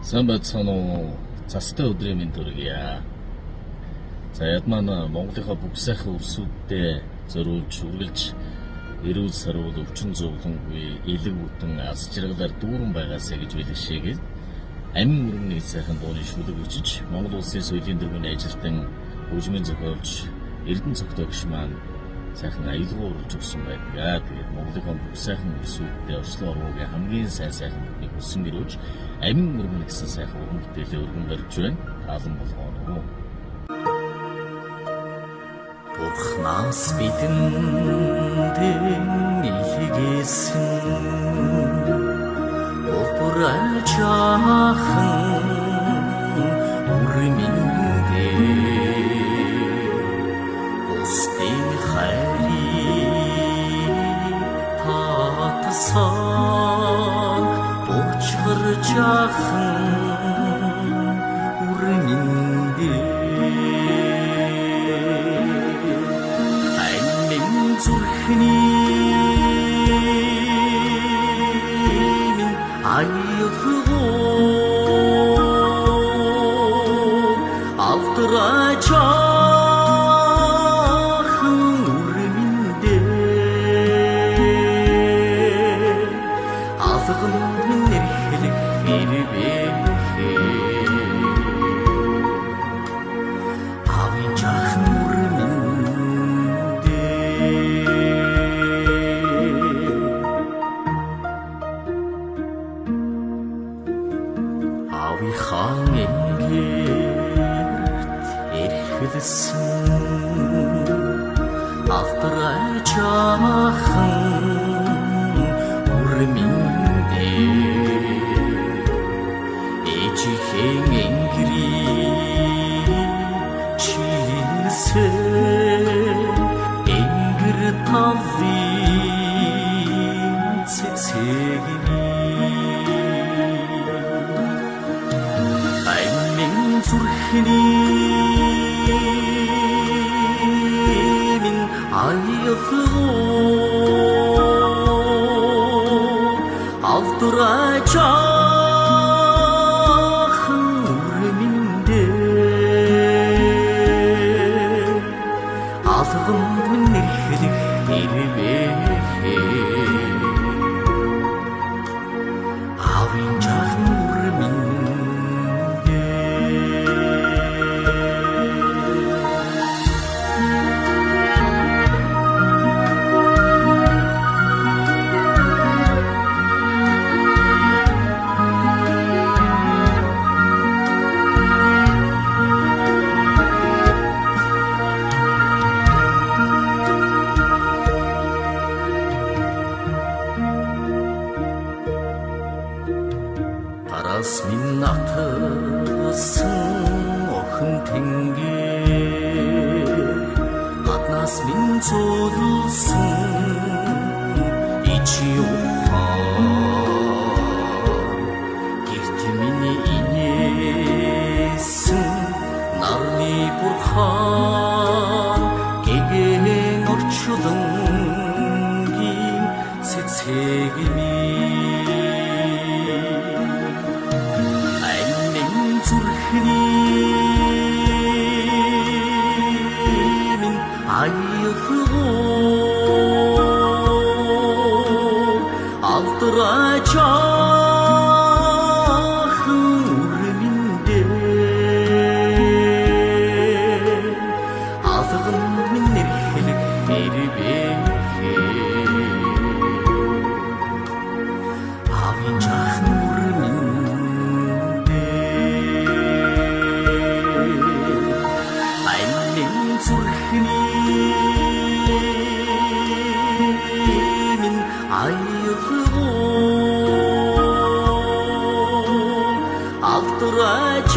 Самбацано цастай өдрийн мэнд төргийа. За ядмана Монголынхаа бүх сайхан өрсүүддээ зориулж үргэлж эрүүл сарвал өвчин зовлонгүй элэг бүтэн аз жаргалаар дүүрэн байгаасаа гэж бэлгшээгээд амин мөрөмний сайхан дууны шүлэг өчиж Монгол улсын соёлын дөрвөний ажилтан хөгжмийн зохиолч Эрдэнэ цогтойгч маань сайхан аялал оруулж өгсөн байдаг. Тэгээд Монголынхаа бүх сайхан өрсүүддээ орчлон орвогийн хамгийн сайхан бүхнийг хүссэн гэрөөж амин мөрөмний гэсэн сайхан уран бүтээлээ өргөн барьж байна. Таалан болгоно. Бурхнаас бидэнд илгээсэн Бопраж аахан үрмэндээ Бусдын хайрыг татсан Бочгорж аахан үрмэндээ Зүрхний аюулгүй алдраж аахан үрмэндээ алгамд нэрхлэх хэрвээ авин жаахан Ави хаан энгэрт эрхэлсэн алдраж аахан үрмэндээ ээжихэн энгэрийг чинсэн энгэр тавын цэцэгний Зүрхний минь аюулгүй алдраж аахан үрмэндээ алгамд минь нэрхлэх хэрвээ авин жаахан Араас минь атсан охин тэнгэр гаднаас минь зулсан ичи ухаан гэрт миний инээсэн нарны бурхан гэгэн орчлонгийн цэцэгний Зүрхний минь аюулгүй алдраж аахан үрмэндээ алгамд минь нэрхлэх хэрвээ авин жаахан Зүрхний минь аюулгүй алдраж